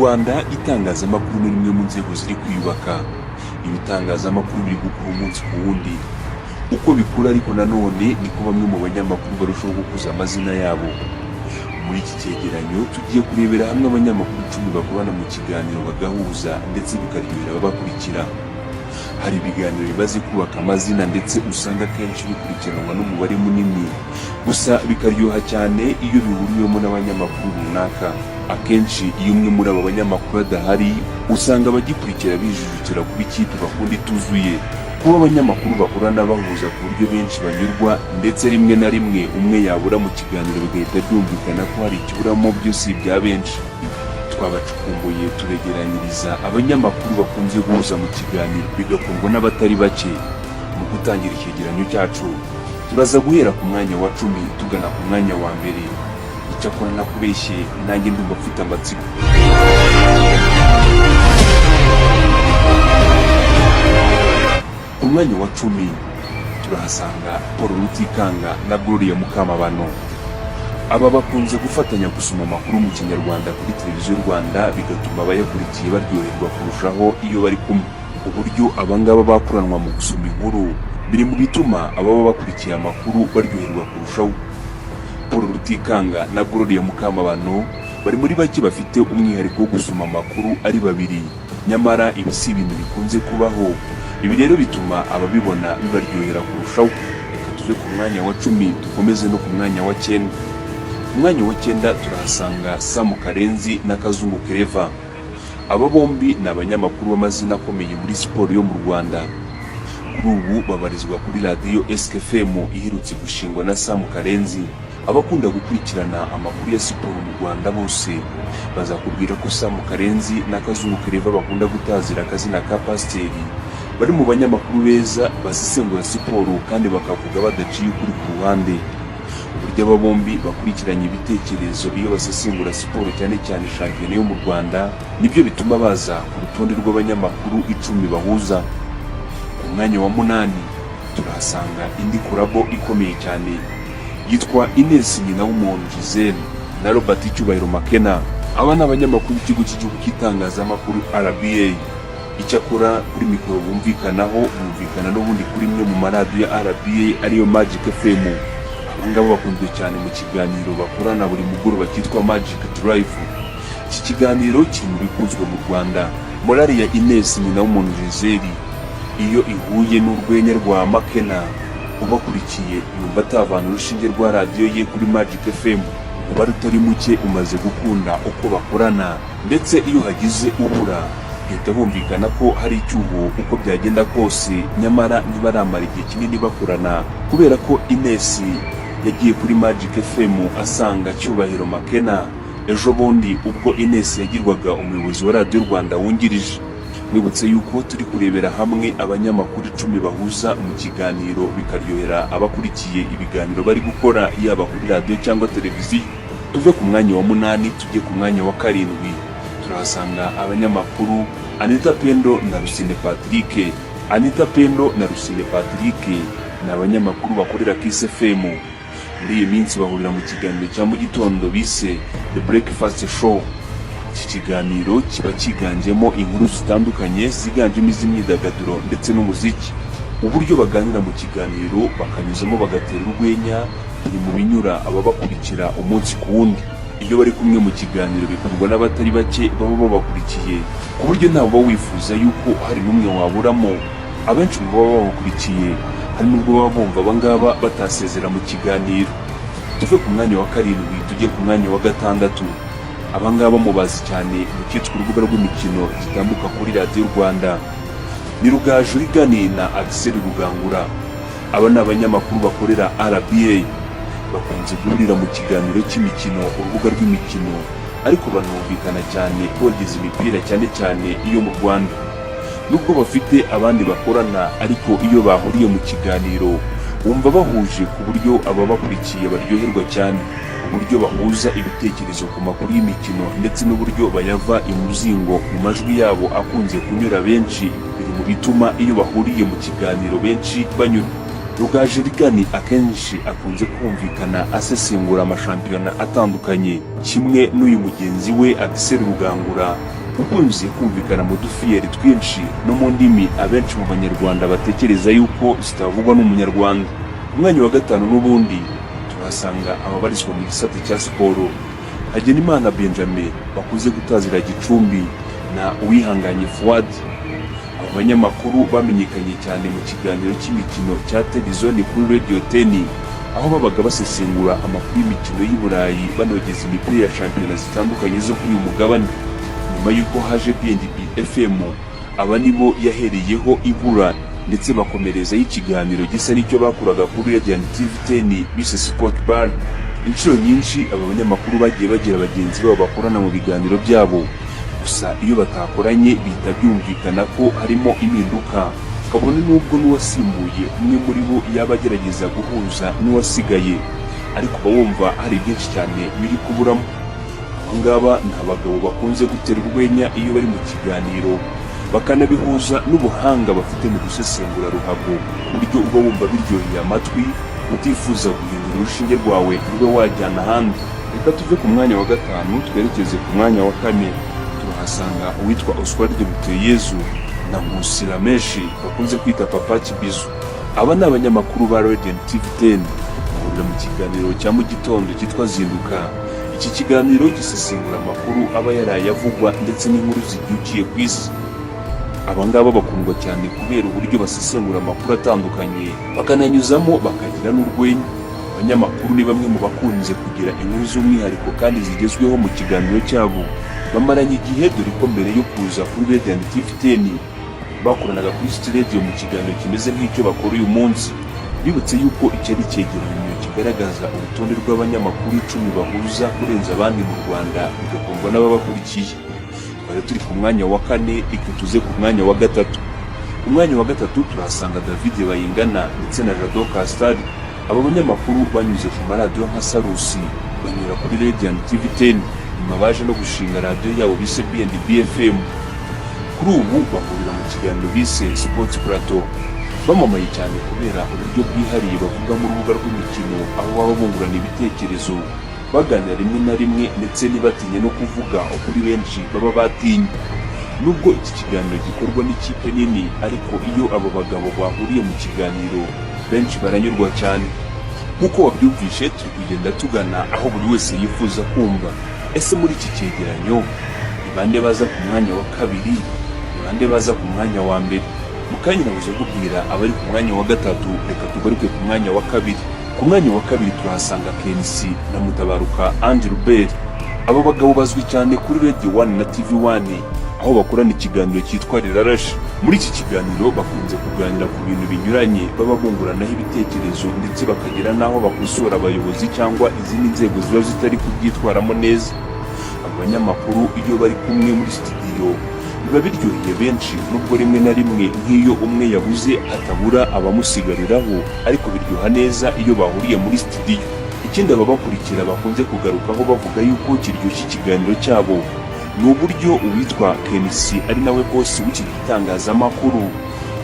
Rwanda itangazamakuru ni rimwe mu nzego ziri kwiyubaka. Ibitangazamakuru biri gukura umunsi ku wundi. Uko bikura ariko nanone niko bamwe mu banyamakuru barushaho gukuza amazina yabo. Muri iki cyegeranyo tugiye kurebera hamwe abanyamakuru 10 bakorana mu kiganiro bagahuza ndetse bikaryohera ababakurikira. Hari ibiganiro bimaze kubaka amazina ndetse usanga kenshi bikurikiranwa n'umubare munini, gusa bikaryoha cyane iyo bihuriwemo n'abanyamakuru runaka. Akenshi iyo umwe muri aba banyamakuru adahari, usanga abagikurikira bijujutira kuba ikipe bakunda ituzuye. Kuba abanyamakuru bakorana bahuza ku buryo benshi banyurwa, ndetse rimwe na rimwe umwe yabura mu kiganiro bigahita byumvikana ko hari ikiburamo byose bya benshi. Twabacukumbuye turegeranyiriza abanyamakuru bakunze guhuza mu kiganiro bigakorwa n'abatari bake. Mu gutangira icyegeranyo cyacu, turaza guhera ku mwanya wa 10 tugana ku mwanya wa mbere. Icyakora nakubeshye, nanjye ndumva mfite amatsiko. Ku mwanya wa 10 turahasanga Paul Rutikanga na Gloria Mukamabano. Aba bakunze gufatanya gusoma amakuru mu Kinyarwanda kuri televiziyo Rwanda, bigatuma abayakurikiye baryoherwa kurushaho iyo bari kumwe. Uburyo abangaba bakuranwa mu gusoma inkuru biri mu bituma ababa bakurikiye amakuru baryoherwa kurushaho. Paul Rutikanga na Gloria Mukamabano bari muri bake bafite umwihariko wo gusoma amakuru ari babiri, nyamara ibi si ibintu bikunze kubaho. Ibi rero bituma ababibona bibaryohera kurushaho. Reka tuve ku mwanya wa 10 dukomeze no ku mwanya wa 9. Umwanya wa 9 turahasanga Sam Karenzi na Kazungu Kereva. Aba bombi ni abanyamakuru b'amazina akomeye muri siporo yo mu Rwanda. Kuri ubu babarizwa kuri radiyo SKFM iherutse gushingwa na Sam Karenzi. Abakunda gukurikirana amakuru ya siporo mu Rwanda bose bazakubwira ko Sam Karenzi na Kazungu Kereva bakunda gutazira akazina ka pasiteri. Bari mu banyamakuru beza basesengura siporo kandi bakavuga badaciye ukuri ku ruhande. Uburyo aba bombi bakurikiranye ibitekerezo iyo basesengura siporo cyane cyane shampiyona yo mu Rwanda, nibyo bituma baza ku rutonde rw'abanyamakuru 10 bahuza. Ku mwanya wa 8 turahasanga indi kurabo ikomeye cyane yitwa Ines Nyinawumuntu Giselle na Robert Cyubahiro Makena. Aba ni abanyamakuru b'ikigo cy'igihugu cy'itangazamakuru RBA. Icyakora kuri mikoro bumvikana n'ubundi kuri imwe mu maradiyo ya RBA ariyo Magic FM. Abangaba bakunzwe cyane mu kiganiro bakorana buri mugoroba cyitwa Magic Drive. Iki kiganiro kiri mu bikunzwe mu Rwanda. Morali ya Ines Nyinawumuntu Giselle iyo ihuye n'urwenya rwa Makena, ubakurikiye yumva atavana urushinge rwa radiyo ye kuri Magic FM. Umubare utari muke umaze gukunda uko bakorana, ndetse iyo hagize ubura hita humvikana ko hari icyuho uko byagenda kose, nyamara ntibaramara igihe kinini bakorana kubera ko Ines yagiye kuri Magic FM asanga Cyubahiro Makena ejo bundi ubwo Ines yagirwaga umuyobozi wa radiyo Rwanda wungirije. Mwibutse yuko turi kurebera hamwe abanyamakuru 10 bahuza mu kiganiro bikaryohera abakurikiye ibiganiro bari gukora, yaba kuri radiyo cyangwa televiziyo. Tuve ku mwanya wa 8 tujye ku mwanya wa 7. Turahasanga abanyamakuru Anita Pendo na Rusine Patrick. Anita Pendo na Rusine Patrick ni abanyamakuru bakorera Kiss FM. Muri iyi minsi bahurira mu kiganiro cya mu gitondo bise The Breakfast Show. Iki kiganiro kiba kiganjemo inkuru zitandukanye ziganjemo iz'imyidagaduro ndetse n'umuziki. Uburyo baganira mu kiganiro bakanyuzamo bagatera urwenya biri mu binyura ababakurikira umunsi ku wundi. Iyo bari kumwe mu kiganiro bikorwa n'abatari bake baba babakurikiye, ku buryo ntawe uba wifuza yuko hari n'umwe waburamo. Abenshi mu baba babakurikiye hari n'ubwo baba bumva abangaba batasezera mu kiganiro. Tuve ku mwanya wa 7 tujye ku mwanya wa 6. Abangaba mubazi cyane mu cyitwa urubuga rw'imikino gitambuka kuri radiyo Rwanda. Ni Rugaju Rigani na Axel Rugangura. Aba ni abanyamakuru bakorera RBA. Bakunze guhurira mu kiganiro cy'imikino, urubuga rw'imikino, ariko banumvikana cyane kogeza imipira cyane cyane iyo mu Rwanda. Nubwo bafite abandi bakorana, ariko iyo bahuriye mu kiganiro wumva bahuje ku buryo ababakurikiye baryoherwa cyane. Uburyo bahuza ibitekerezo ku makuru y'imikino ndetse n'uburyo bayava imuzingo mu majwi yabo akunze kunyura benshi biri mu bituma iyo bahuriye mu kiganiro benshi banyura. Rugaju Rigani akenshi akunze kumvikana asesengura amashampiyona atandukanye, kimwe n'uyu mugenzi we Axel Rugangura ukunze kumvikana mu dufiyeri twinshi no mu ndimi abenshi mu banyarwanda batekereza yuko zitavugwa n'umunyarwanda. Umwanya wa gatanu n'ubundi turasanga ababarizwa mu gisate cya siporo, Hagenimana Benjamin bakuze gutazira Gicumbi na Uwihanganye Fuad. Abanyamakuru bamenyekanye cyane mu kiganiro cy'imikino cya Telezone kuri Radio 10, aho babaga basesengura amakuru y'imikino y'i Burayi banogeza imipira ya shampiyona zitandukanye zo kuri uyu mugabane. Nyuma y'uko haje BNB FM, aba nibo yahereyeho ibura ndetse bakomereza y'ikiganiro gisa n'icyo bakuraga kuri Radio TV 10 bise Sport Bar. Inshuro nyinshi aba banyamakuru bagiye bagira bagenzi babo bakorana mu biganiro byabo, gusa iyo batakoranye bihita byumvikana ko harimo impinduka, kabone n'ubwo n'uwasimbuye umwe muri bo yaba agerageza guhuza n'uwasigaye, ariko bawumva hari byinshi cyane biri kuburamo. Abangaba ni abagabo bakunze gutera urwenya iyo bari mu kiganiro, bakanabihuza n'ubuhanga bafite mu gusesengura ruhago, uburyo uba wumva biryoheye amatwi utifuza guhindura urushinge rwawe rube wajyana ahandi. Reka tuve ku mwanya wa gatanu twerekeze ku mwanya wa kane. Turahasanga uwitwa Oswald Buteyezu na Nkusi Rameshi bakunze kwita Papa Kibizu. Aba ni abanyamakuru ba Radio TV 10 bahurira mu kiganiro cya mu gitondo cyitwa Zinduka. Iki kiganiro gisesengura amakuru aba yaraye avugwa ndetse n'inkuru zibyukiye ku isi. Abangaba bakundwa cyane kubera uburyo basesengura amakuru atandukanye, bakananyuzamo bakagira n'urwenya. Abanyamakuru ni bamwe mu bakunze kugira inkuru z'umwihariko kandi zigezweho mu kiganiro cyabo. Bamaranye igihe, dore ko mbere yo kuza kuri Radio TV 10 bakoranaga kuri studio mu kiganiro kimeze nk'icyo bakora uyu munsi. Bibutse yuko icyo ari icyegeranyo kigaragaza urutonde rw'abanyamakuru 10 bahuza kurenza abandi mu Rwanda, bigakundwa n'ababakurikiye. Twari turi ku mwanya wa kane, tuze ku mwanya wa gatatu. Ku mwanya wa gatatu turahasanga David Bayingana ndetse na Jado Castard. Aba banyamakuru banyuze ku maradiyo nka Sarusi, banyura kuri Radio TV 10, nyuma baje no gushinga radiyo yabo bise BNB FM. Kuri ubu bahurira mu kiganiro bise Sport Plateau. Bamamaye cyane kubera uburyo bwihariye bavuga mu rubuga rw'imikino, aho baba bungurana ibitekerezo, baganira rimwe na rimwe ndetse ntibatinye no kuvuga ukuri benshi baba batinye. Nubwo iki kiganiro gikorwa n'ikipe nini, ariko iyo abo bagabo bahuriye mu kiganiro benshi baranyurwa cyane. Nk'uko wabyumvishe, turi kugenda tugana aho buri wese yifuza kumva. Ese muri iki cyegeranyo ni bande baza ku mwanya wa kabiri, ni bande baza ku mwanya wa mbere? Mukanya nabuze kubwira abari ku mwanya wa gatatu, reka tugaruke ku mwanya wa kabiri. Ku mwanya wa kabiri turahasanga KNC na Mutabaruka Ange Robert. Aba bagabo bazwi cyane kuri Radio 1 na TV 1, aho bakorana ikiganiro cyitwa Rirarashe. Muri iki kiganiro bakunze kuganira ku bintu binyuranye, baba bunguranaho ibitekerezo ndetse bakagera n'aho bakosora abayobozi cyangwa izindi nzego ziba zitari kubyitwaramo neza. Abanyamakuru iyo bari kumwe muri studio biba biryoheye benshi, nubwo rimwe na rimwe nk'iyo umwe yabuze hatabura abamusigariraho, ariko biryoha neza iyo bahuriye muri studio. Ikindi ababakurikira bakunze kugarukaho bavuga yuko kiryoshye ikiganiro cyabo ni uburyo uwitwa KNC ari nawe boss w'iki gitangazamakuru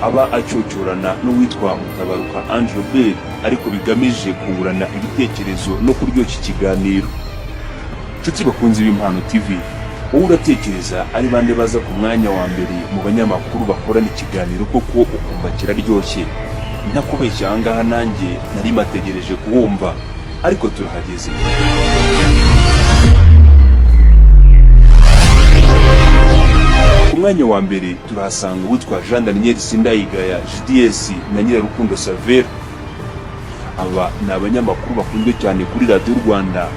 aba acyocorana n'uwitwa Mutabaruka Ange Robert, ariko bigamije kungurana ibitekerezo no kuryoshya ikiganiro. Nshuti bakunze b'Impano TV, wowe uratekereza ari bande baza ku mwanya wa mbere mu banyamakuru bakorana ikiganiro koko ukumva kiraryoshye? Ntakubeshya, ahangaha nanjye nari mategereje kuwumva, ariko turahageze. Ku mwanya wa mbere turahasanga uwitwa Jean Daniel Sindayigaya JDS na Nyirarukundo Savera. Aba ni abanyamakuru bakunzwe cyane kuri Radio Rwanda,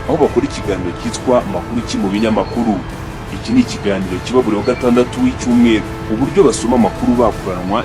aho bakora ikiganiro cyitwa Makuru ki mu binyamakuru. Iki ni ikiganiro kiba buri wa gatandatu w'icyumweru. Uburyo basoma amakuru bakuranwa